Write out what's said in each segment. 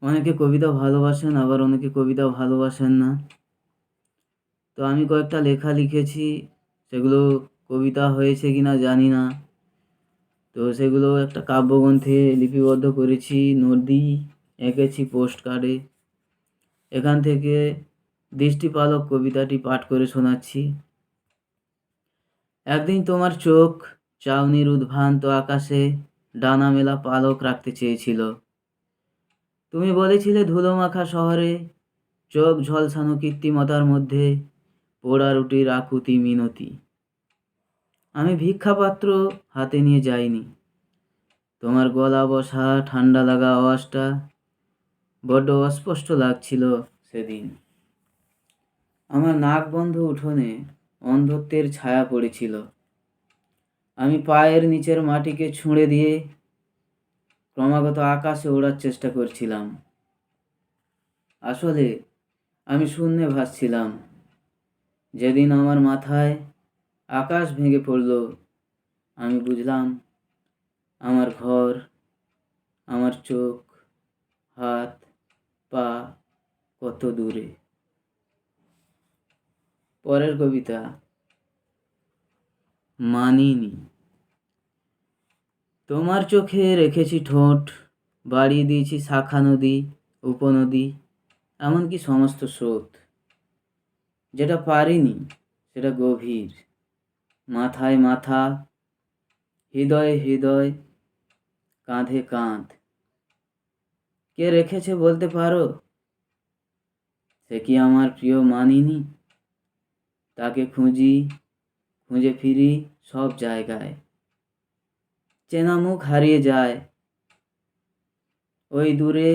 অনেকে কবিতা ভালোবাসেন, আবার অনেকে কবিতা ভালোবাসেন না। তো আমি কয়েকটা লেখা লিখেছি, সেগুলো কবিতা হয়েছে কিনা জানি না। তো সেগুলো একটা কাব্যগ্রন্থে লিপিবদ্ধ করেছি, নদী এঁকেছি পোস্ট কার্ডে। এখান থেকে দৃষ্টিপালক কবিতাটি পাঠ করে শোনাচ্ছি। একদিন তোমার চোখ চাউনির উদ্ভ্রান্ত আকাশে ডানা মেলা পালক রাখতে চেয়েছিল। তুমি বলেছিলে ধুলোমাখা শহরে চোখ ঝলসানো কৃত্রিমতার মধ্যে পোড়া রুটির আকুতি মিনতি। আমি ভিক্ষাপাত্র হাতে নিয়ে যাইনি। তোমার গলা বসা ঠান্ডা লাগা আওয়াজটা বড্ড অস্পষ্ট লাগছিল সেদিন। আমার নাক বন্ধ উঠোনে অন্ধত্বের ছায়া পড়েছিল। আমি পায়ের নিচের মাটিকে ছুঁড়ে দিয়ে ক্রমাগত আকাশে ওড়ার চেষ্টা করছিলাম। আসলে আমি শূন্যে ভাসছিলাম। যেদিন আমার মাথায় আকাশ ভেঙে পড়ল, আমি বুঝলাম আমার ঘর, আমার চোখ, হাত, পা কত দূরে। পরের কবিতা, মানিনি। তোমার চোখে রেখেছি ঠোঁট, বাড়িয়ে দিয়েছি শাখা নদী, উপনদী, এমনকি সমস্ত স্রোত। যেটা পারিনি সেটা গভীর, মাথায় মাথা, হৃদয়ে হৃদয়, কাঁধে কাঁধ। কে রেখেছে বলতে পারো? সে কি আমার প্রিয় মানিনি? তাকে খুঁজি, খুঁজে ফিরি সব জায়গায়। চেনা মুখ হারিয়ে যায়। ওই দূরে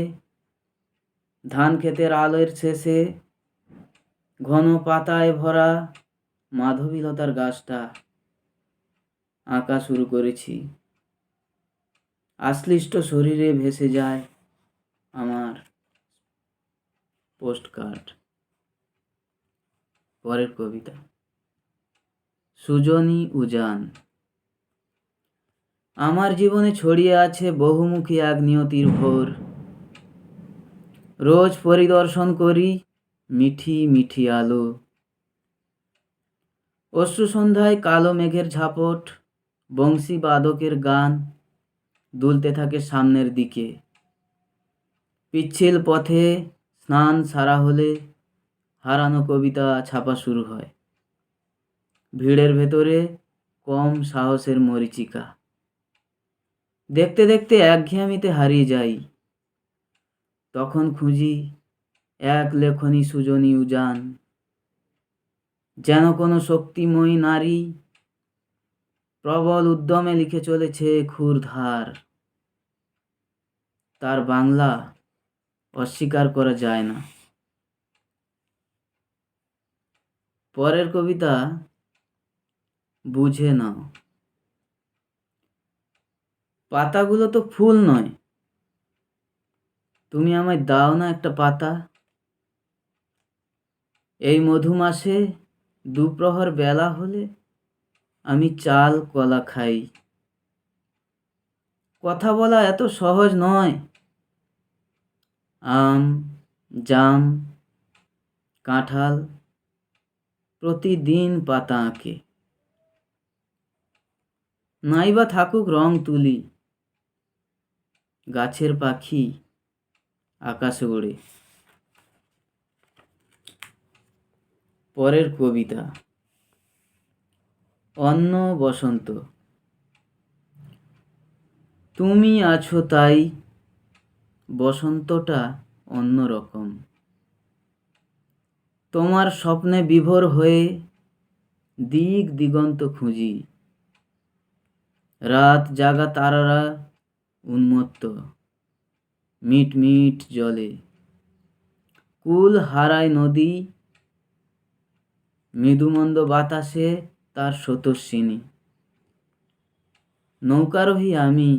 ধান ক্ষেতের আলোর শেষে ঘন পাতায় ভরা মাধবীলতার গাছটা আঁকা শুরু করেছি। আশ্লিষ্ট শরীরে ভেসে যায় আমার পোস্টকার্ড। পরের কবিতা, সুজনি উজান। আমার জীবনে ছড়িয়ে আছে বহুমুখী এক নিয়তির ভোর। রোজ পরিদর্শন করি মিঠি মিঠি আলো। অশ্রু সন্ধ্যায় কালো মেঘের ঝাপট, বংশী বাদকের গান দুলতে থাকে সামনের দিকে। পিচ্ছিল পথে স্নান সারা হলে হারানো কবিতা ছাপা শুরু হয়। ভিড়ের ভেতরে কম সাহসের মরীচিকা। দেখতে দেখতে একঘেয়েমিতে হারিয়ে যাই। তখন খুঁজি এক লেখনী সুজনি উজান, যেন কোনো শক্তিময়ী নারী প্রবল উদ্যমে লিখে চলেছে ক্ষুরধার। তার বাংলা অস্বীকার করা যায় না। পরের কবিতা, বুঝে নাও। পাতাগুলো তো ফুল নয়, তুমি আমায় দাও না একটা পাতা। এই মধুমাসে দুপ্রহর বেলা হলে আমি চাল কলা খাই। কথা বলা এত সহজ নয়। আম, জাম, কাঁঠাল প্রতিদিন পাতা আঁকে। নাইবা থাকুক রং তুলি, গাছের পাখি আকাশে ওড়ে। পরের কবিতা, অন্য বসন্ত। তুমি আছো তাই বসন্তটা অন্যরকম। তোমার স্বপ্নে বিভোর হয়ে দিক দিগন্ত খুঁজি। রাত জাগা তারারা উন্মত্ত মিট মিট জলে। কুল হারায় নদী, মৃদুমন্দ বাতাসে তার স্রোতস্বিনী। নৌকারোহী আমি,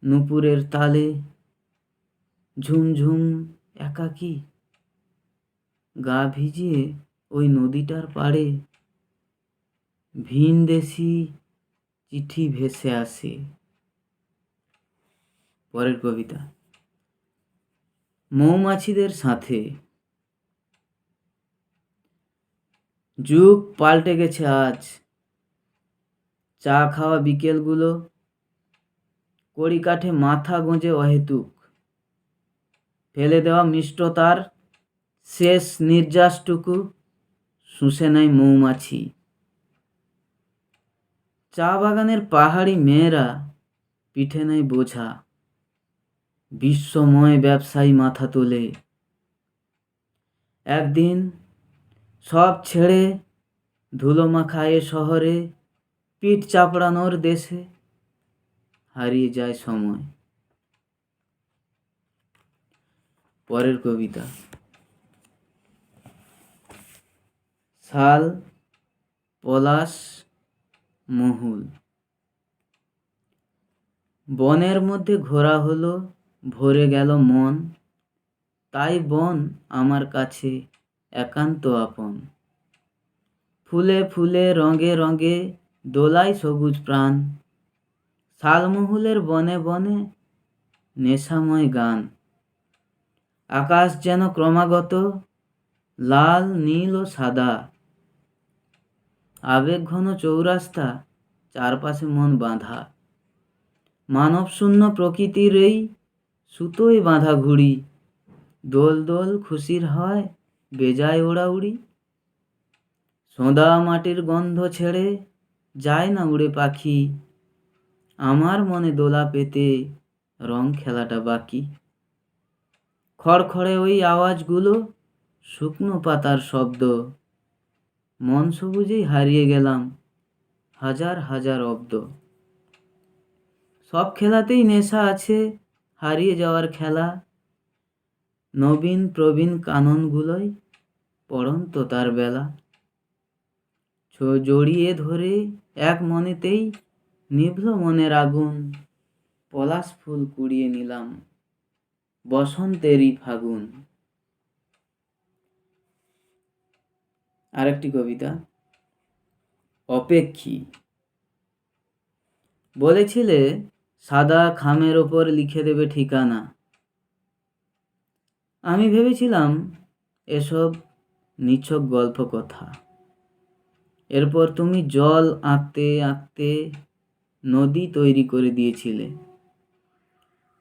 নূপুরের তালে ঝুমঝুম একাকী। গা ভিজিয়ে ওই নদীটার পাড়ে ভিনদেশি চিঠি ভেসে আসে। পরের কবিতা, মৌমাছিদের সাথে। যুগ পাল্টে গেছে আজ, চা খাওয়া বিকেলগুলো কড়ি কাঠে মাথা গোঁজে অহেতুক, ফেলে দেওয়া মিষ্টতার শেষ নির্যাসটুকু শুষে নেয় মৌমাছি। চা বাগানের পাহাড়ি মেয়েরা পিঠে নেয় বোঝা, বিশ্বময় ব্যবসায়ী মাথা তোলে। একদিন সব ছেড়ে ধুলো মাখা এ শহরে পিঠ চাপড়ানোর দেশে হারিয়ে যায় সময়। পরের কবিতা। শাল, পলাশ, মহুল। বনের মধ্যে ঘোরা হলো, ভরে গেল মন, তাই বন আমার কাছে একান্ত আপন। ফুলে ফুলে রঙে রঙে দোলায় সবুজ প্রাণ, শালমহুলের বনে বনে নেশাময় গান। আকাশ যেন ক্রমাগত লাল, নীল ও সাদা, আবেগ ঘন চৌরাস্তা, চারপাশে মন বাঁধা। মানব শূন্য প্রকৃতির এই সুতোয় বাঁধা ঘুড়ি, দোল দোল খুশির হয় বেজায় ওড়াউড়ি। সোঁদা মাটির গন্ধ ছেড়ে যায় না উড়ে পাখি, আমার মনে দোলা পেতে রং খেলাটা বাকি। খড়খড়ে ওই আওয়াজগুলো, শুকনো পাতার শব্দ, মন সবুজেই হারিয়ে গেলাম হাজার হাজার অব্দ। সব খেলাতেই নেশা আছে, হারিয়ে যাওয়ার খেলা, নবীন প্রবীণ কাননগুলোই পড়ন্ত তার বেলা। জড়িয়ে ধরে এক মনেতেই নিভল মনের আগুন, পলাশ ফুল কুড়িয়ে নিলাম বসন্তেরই ফাগুন। আরেকটি কবিতা। অপেক্ষী। বলেছিলে সাদা খামের ওপর লিখে দেবে ঠিকানা, আমি ভেবেছিলাম এসব নিছক গল্প কথা। এরপর তুমি জল আঁকতে আঁকতে নদী তৈরি করে দিয়েছিলে।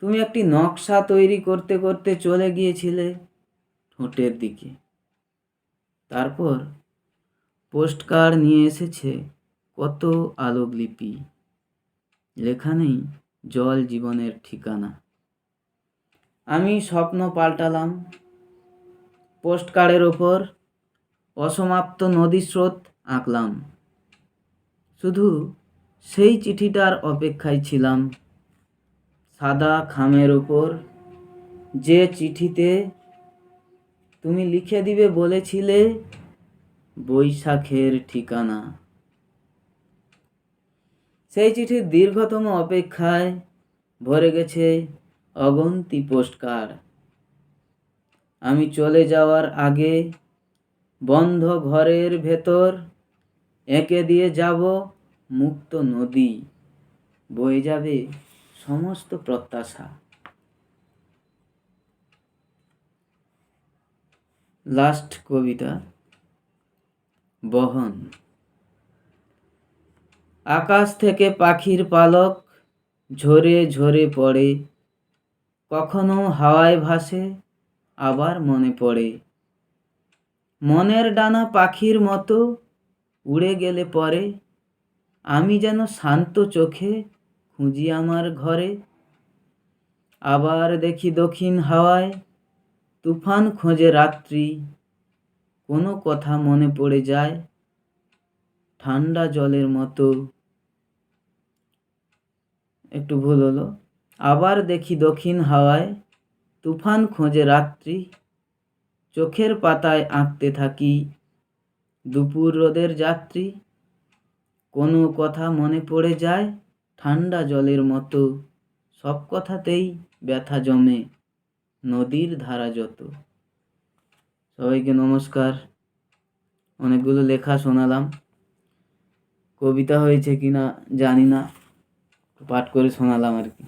তুমি একটি নকশা তৈরি করতে করতে চলে গিয়েছিলে ঠোঁটের দিকে। তারপর পোস্টকার্ড নিয়ে এসেছে কত আলোকলিপি, লেখা নেই জল জীবনের ঠিকানা। আমি স্বপ্ন পাল্টালাম, পোস্টকার্ডের ওপর অসমাপ্ত নদী স্রোত আঁকলাম। শুধু সেই চিঠিটার অপেক্ষায় ছিলাম, সাদা খামের ওপর যে চিঠিতে তুমি লিখে দিবে বলেছিলে বৈশাখের ঠিকানা। সেই চিঠির দীর্ঘতম অপেক্ষায় ভরে গেছে অগন্তি পোস্টকার্ড। আমি চলে যাওয়ার আগে বন্ধ ঘরের ভেতর এঁকে দিয়ে যাব মুক্ত নদী, বয়ে যাবে সমস্ত প্রত্যাশা। লাস্ট কবিতা। বহন। আকাশ থেকে পাখির পালক ঝরে ঝরে পড়ে, কখনো হাওয়ায় ভাসে আবার মনে পড়ে। মনের ডানা পাখির মতো উড়ে গেলে পরে, আমি যেন শান্ত চোখে খুঁজি আমার ঘরে। আবার দেখি দক্ষিণ হাওয়ায় তুফান খোঁজে রাত্রি, কোনো কথা মনে পড়ে যায় ঠান্ডা জলের মতো। একটু ভুল হলো। আবার দেখি দক্ষিণ হাওয়ায় তুফান খোঁজে রাত্রি, চোখের পাতায় আঁকতে থাকি দুপুর রোদের যাত্রী। কোনো কথা মনে পড়ে যায় ঠান্ডা জলের মতো, সব কথাতেই ব্যথা জমে নদীর ধারা যত। সবাইকে নমস্কার। অনেকগুলো লেখা শোনালাম, কবিতা হয়েছে কিনা জানি না, পাঠ করে শোনালাম আর কি।